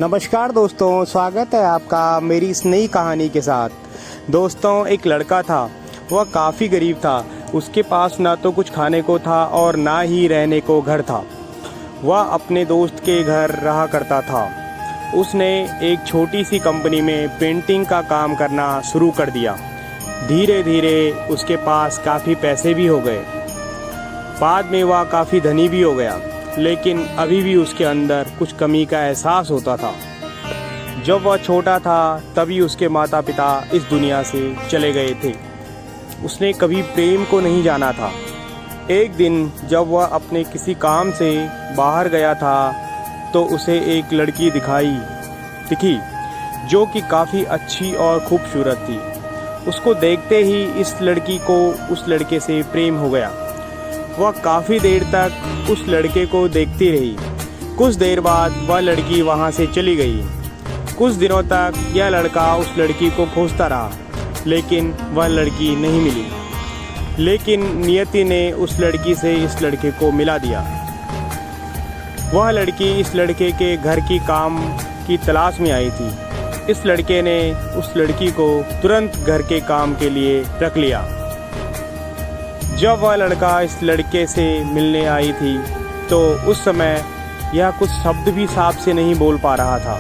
नमस्कार दोस्तों, स्वागत है आपका मेरी इस नई कहानी के साथ। दोस्तों, एक लड़का था। वह काफ़ी गरीब था। उसके पास ना तो कुछ खाने को था और ना ही रहने को घर था। वह अपने दोस्त के घर रहा करता था। उसने एक छोटी सी कंपनी में पेंटिंग का काम करना शुरू कर दिया। धीरे धीरे उसके पास काफ़ी पैसे भी हो गए। बाद में वह काफ़ी धनी भी हो गया, लेकिन अभी भी उसके अंदर कुछ कमी का एहसास होता था। जब वह छोटा था तभी उसके माता पिता इस दुनिया से चले गए थे। उसने कभी प्रेम को नहीं जाना था। एक दिन जब वह अपने किसी काम से बाहर गया था तो उसे एक लड़की दिखी जो कि काफ़ी अच्छी और खूबसूरत थी। उसको देखते ही इस लड़की को उस लड़के से प्रेम हो गया। वह काफ़ी देर तक उस लड़के को देखती रही। कुछ देर बाद वह लड़की वहाँ से चली गई। कुछ दिनों तक यह लड़का उस लड़की को खोजता रहा, लेकिन वह लड़की नहीं मिली। लेकिन नियति ने उस लड़की से इस लड़के को मिला दिया। वह लड़की इस लड़के के घर की काम की तलाश में आई थी। इस लड़के ने उस लड़की को तुरंत घर के काम के लिए रख लिया। जब वह लड़का इस लड़के से मिलने आई थी तो उस समय यह कुछ शब्द भी साफ से नहीं बोल पा रहा था,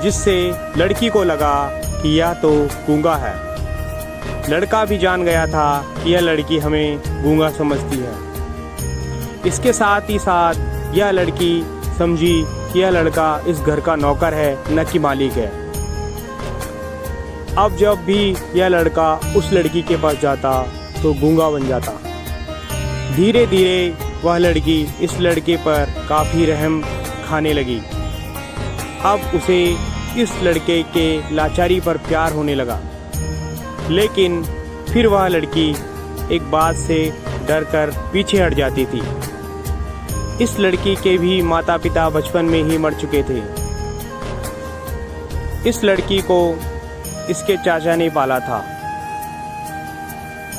जिससे लड़की को लगा कि यह तो गूंगा है। लड़का भी जान गया था कि यह लड़की हमें गूंगा समझती है। इसके साथ ही साथ यह लड़की समझी कि यह लड़का इस घर का नौकर है, न कि मालिक है। अब जब भी यह लड़का उस लड़की के पास जाता तो गूंगा बन जाता। धीरे धीरे वह लड़की इस लड़के पर काफ़ी रहम खाने लगी। अब उसे इस लड़के के लाचारी पर प्यार होने लगा। लेकिन फिर वह लड़की एक बात से डरकर पीछे हट जाती थी। इस लड़की के भी माता पिता बचपन में ही मर चुके थे। इस लड़की को इसके चाचा ने पाला था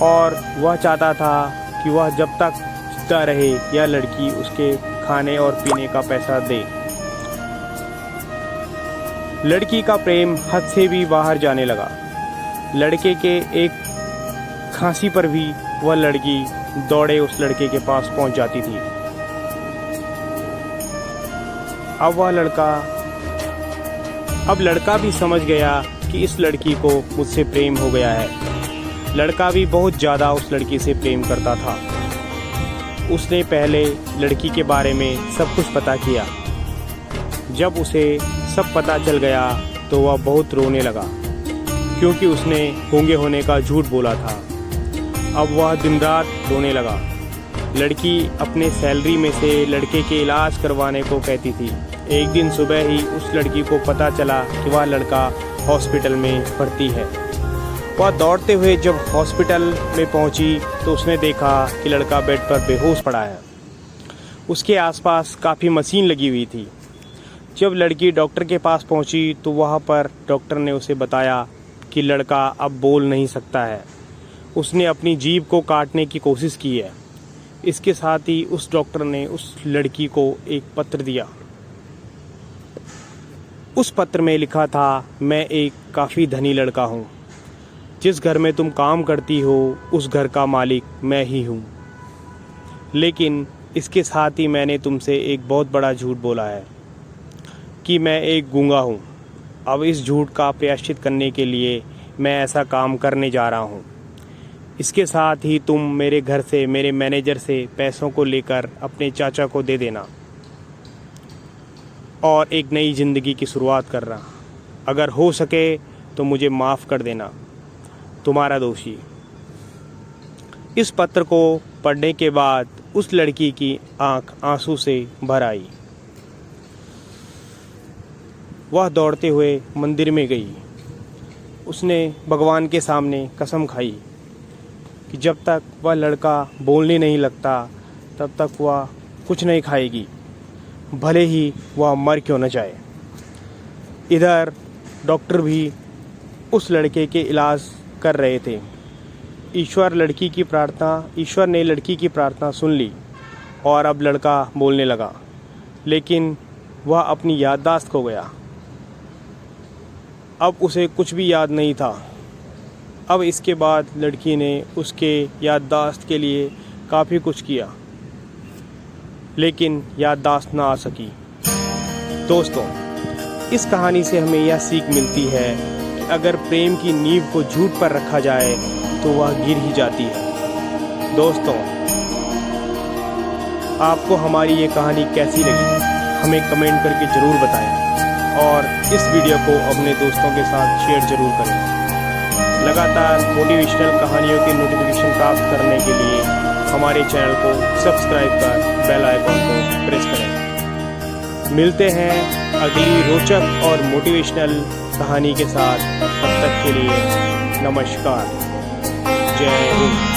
और वह चाहता था कि वह जब तक जिंदा रहे यह लड़की उसके खाने और पीने का पैसा दे। लड़की का प्रेम हद से भी बाहर जाने लगा। लड़के के एक खांसी पर भी वह लड़की दौड़े उस लड़के के पास पहुंच जाती थी। अब लड़का भी समझ गया कि इस लड़की को मुझसे प्रेम हो गया है। लड़का भी बहुत ज़्यादा उस लड़की से प्रेम करता था। उसने पहले लड़की के बारे में सब कुछ पता किया। जब उसे सब पता चल गया तो वह बहुत रोने लगा, क्योंकि उसने गूंगे होने का झूठ बोला था। अब वह दिन रात रोने लगा। लड़की अपने सैलरी में से लड़के के इलाज करवाने को कहती थी। एक दिन सुबह ही उस लड़की को पता चला कि वह लड़का हॉस्पिटल में भर्ती है। वह दौड़ते हुए जब हॉस्पिटल में पहुंची तो उसने देखा कि लड़का बेड पर बेहोश पड़ा है। उसके आसपास काफ़ी मशीन लगी हुई थी। जब लड़की डॉक्टर के पास पहुंची तो वहां पर डॉक्टर ने उसे बताया कि लड़का अब बोल नहीं सकता है। उसने अपनी जीभ को काटने की कोशिश की है। इसके साथ ही उस डॉक्टर ने उस लड़की को एक पत्र दिया। उस पत्र में लिखा था, मैं एक काफ़ी धनी लड़का हूँ। जिस घर में तुम काम करती हो उस घर का मालिक मैं ही हूँ। लेकिन इसके साथ ही मैंने तुमसे एक बहुत बड़ा झूठ बोला है कि मैं एक गूंगा हूँ। अब इस झूठ का प्रायश्चित करने के लिए मैं ऐसा काम करने जा रहा हूँ। इसके साथ ही तुम मेरे घर से, मेरे मैनेजर से पैसों को लेकर अपने चाचा को दे देना और एक नई ज़िंदगी की शुरुआत करना। अगर हो सके तो मुझे माफ़ कर देना, तुम्हारा दोषी। इस पत्र को पढ़ने के बाद उस लड़की की आंख आंसू से भर आई। वह दौड़ते हुए मंदिर में गई। उसने भगवान के सामने कसम खाई कि जब तक वह लड़का बोलने नहीं लगता तब तक वह कुछ नहीं खाएगी, भले ही वह मर क्यों न जाए। इधर डॉक्टर भी उस लड़के के इलाज कर रहे थे। ईश्वर ने लड़की की प्रार्थना सुन ली और अब लड़का बोलने लगा। लेकिन वह अपनी याददाश्त खो गया। अब उसे कुछ भी याद नहीं था। अब इसके बाद लड़की ने उसके याददाश्त के लिए काफ़ी कुछ किया, लेकिन याददाश्त ना आ सकी। दोस्तों, इस कहानी से हमें यह सीख मिलती है कि अगर प्रेम की नींव को झूठ पर रखा जाए तो वह गिर ही जाती है। दोस्तों, आपको हमारी ये कहानी कैसी लगी हमें कमेंट करके ज़रूर बताएं और इस वीडियो को अपने दोस्तों के साथ शेयर ज़रूर करें। लगातार मोटिवेशनल कहानियों की नोटिफिकेशन प्राप्त करने के लिए हमारे चैनल को सब्सक्राइब कर बेल आइकन को प्रेस करें। मिलते हैं अगली रोचक और मोटिवेशनल कहानी के साथ। तब तक के लिए नमस्कार। जय हिंद।